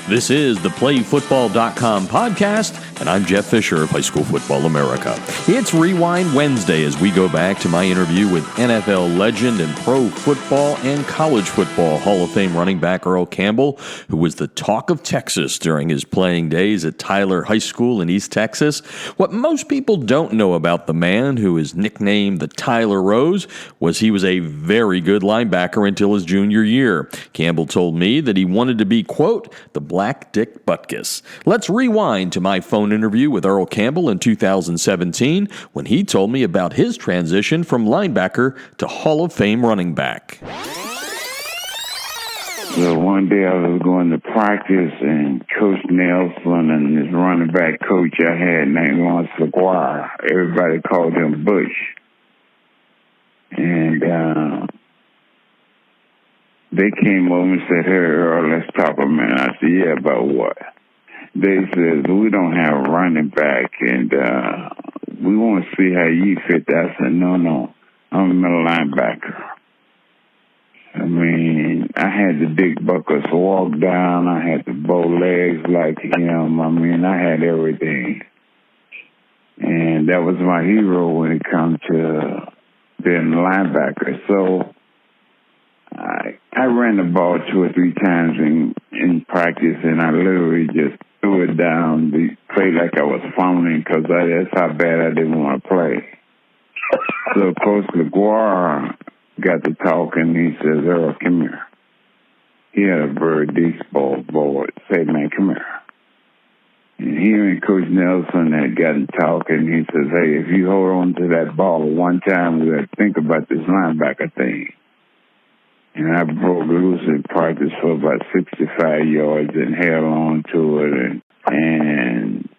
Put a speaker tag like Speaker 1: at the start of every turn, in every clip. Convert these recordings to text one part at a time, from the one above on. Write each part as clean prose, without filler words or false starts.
Speaker 1: This is the PlayFootball.com podcast, and I'm Jeff Fisher of High School Football America. It's Rewind Wednesday as we go back to my interview with NFL legend and pro football and college football Hall of Fame running back Earl Campbell, who was the talk of Texas during his playing days at Tyler High School in East Texas. What most people don't know about the man, who is nicknamed the Tyler Rose, was he was a very good linebacker until his junior year. Campbell told me that he wanted to be, quote, the Black Dick Butkus. Let's rewind to my phone interview with Earl Campbell in 2017 when he told me about his transition from linebacker to Hall of Fame running back.
Speaker 2: So one day I was going to practice, and Coach Nelson and this running back coach I had named Lawrence LaGuire, everybody called him Bush. And they came over and said, "Hey, Earl, let's talk a minute." I said, "Yeah, about what?" They said, "We don't have a running back, and we want to see how you fit that." I said, No, I'm a middle linebacker. I mean, I had the Dick Butkus walk down. I had the bow legs like him. I mean, I had everything. And that was my hero when it comes to being a linebacker. So I ran the ball 2 or 3 times in practice, and I literally just threw it down, played like I was fumbling because that's how bad I didn't want to play. So Coach LaGuire got to talking. He says, "Earl, come here." He had a very deep ball board. Say, "Man, come here." And he and Coach Nelson had gotten talking. He says, "Hey, if you hold on to that ball one time, we'll have to think about this linebacker thing." And I broke loose in practice for about 65 yards and held on to it. And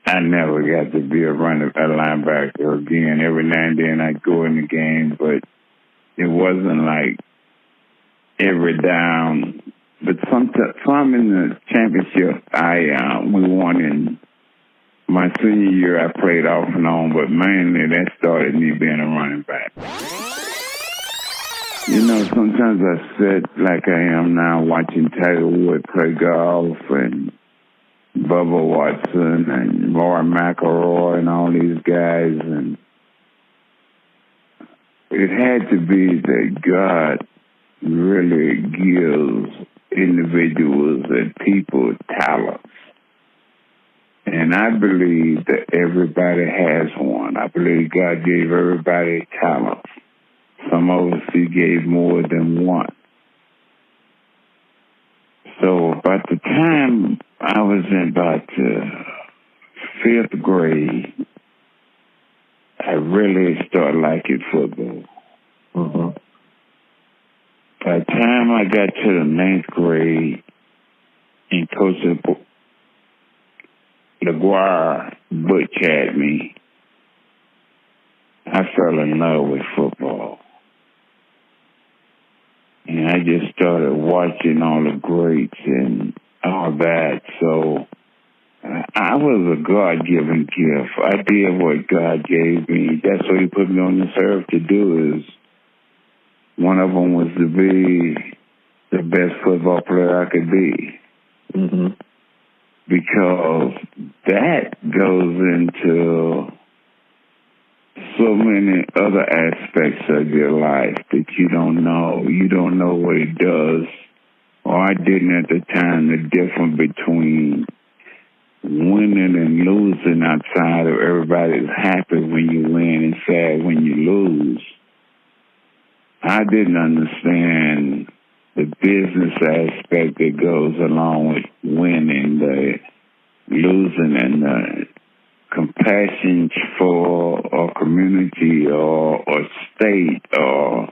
Speaker 2: I never got to be a linebacker again. Every now and then I'd go in the game, but it wasn't like every down. But some in the championship, we won in my senior year. I played off and on, but mainly that started me being a running back. You know, sometimes I sit like I am now watching Tiger Woods play golf and Bubba Watson and Rory McIlroy and all these guys. And it had to be that God really gives individuals and people talents. And I believe that everybody has one. I believe God gave everybody talents. Some of us, he gave more than one. So by the time I was in about 5th grade, I really started liking football.
Speaker 1: Mm-hmm.
Speaker 2: By the time I got to the 9th grade, and Coach LaGuire Butch had me, I fell in love with football. And I just started watching all the greats and all that. So I was a God-given gift. I did what God gave me. That's what he put me on this earth to do. Is one of them was to be the best football player I could be.
Speaker 1: Mm-hmm.
Speaker 2: Because that goes into so many other aspects of your life that you don't know. You don't know what it does, or I didn't at the time, the difference between winning and losing outside of everybody's happy when you win and sad when you lose. I didn't understand the business aspect that goes along with winning, the losing, and the compassion for a community or state or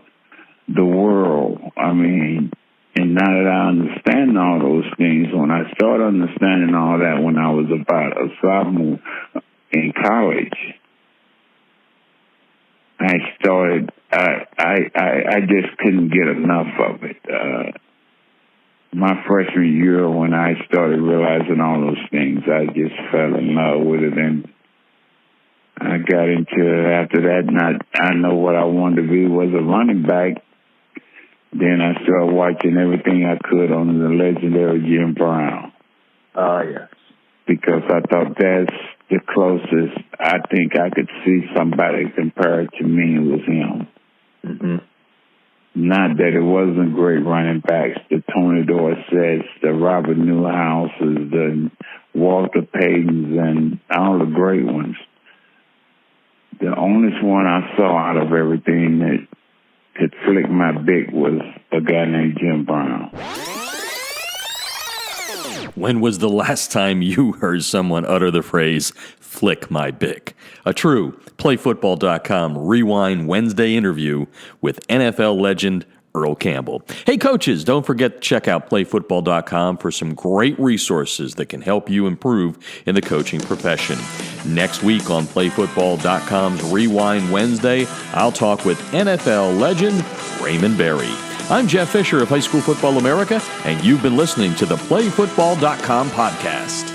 Speaker 2: the world. I mean, and now that I understand all those things, when I started understanding all that when I was about a sophomore in college, I just couldn't get enough of it. My freshman year, when I started realizing all those things, I just fell in love with it, and I got into it after that, and I know what I wanted to be was a running back. Then I started watching everything I could on the legendary Jim Brown.
Speaker 1: Yes.
Speaker 2: Because I thought that's the closest I think I could see somebody compared to me was him.
Speaker 1: Mm-hmm.
Speaker 2: Not that it wasn't great running backs, the Tony Dorsetts, the Robert Newhouses, the Walter Paytons, and all the great ones. The only one I saw out of everything that could flick my bick was a guy named Jim Brown.
Speaker 1: When was the last time you heard someone utter the phrase, flick my bick? A true PlayFootball.com Rewind Wednesday interview with NFL legend Earl Campbell. Hey, coaches, don't forget to check out PlayFootball.com for some great resources that can help you improve in the coaching profession. Next week on PlayFootball.com's Rewind Wednesday, I'll talk with NFL legend Raymond Berry. I'm Jeff Fisher of High School Football America, and you've been listening to the PlayFootball.com podcast.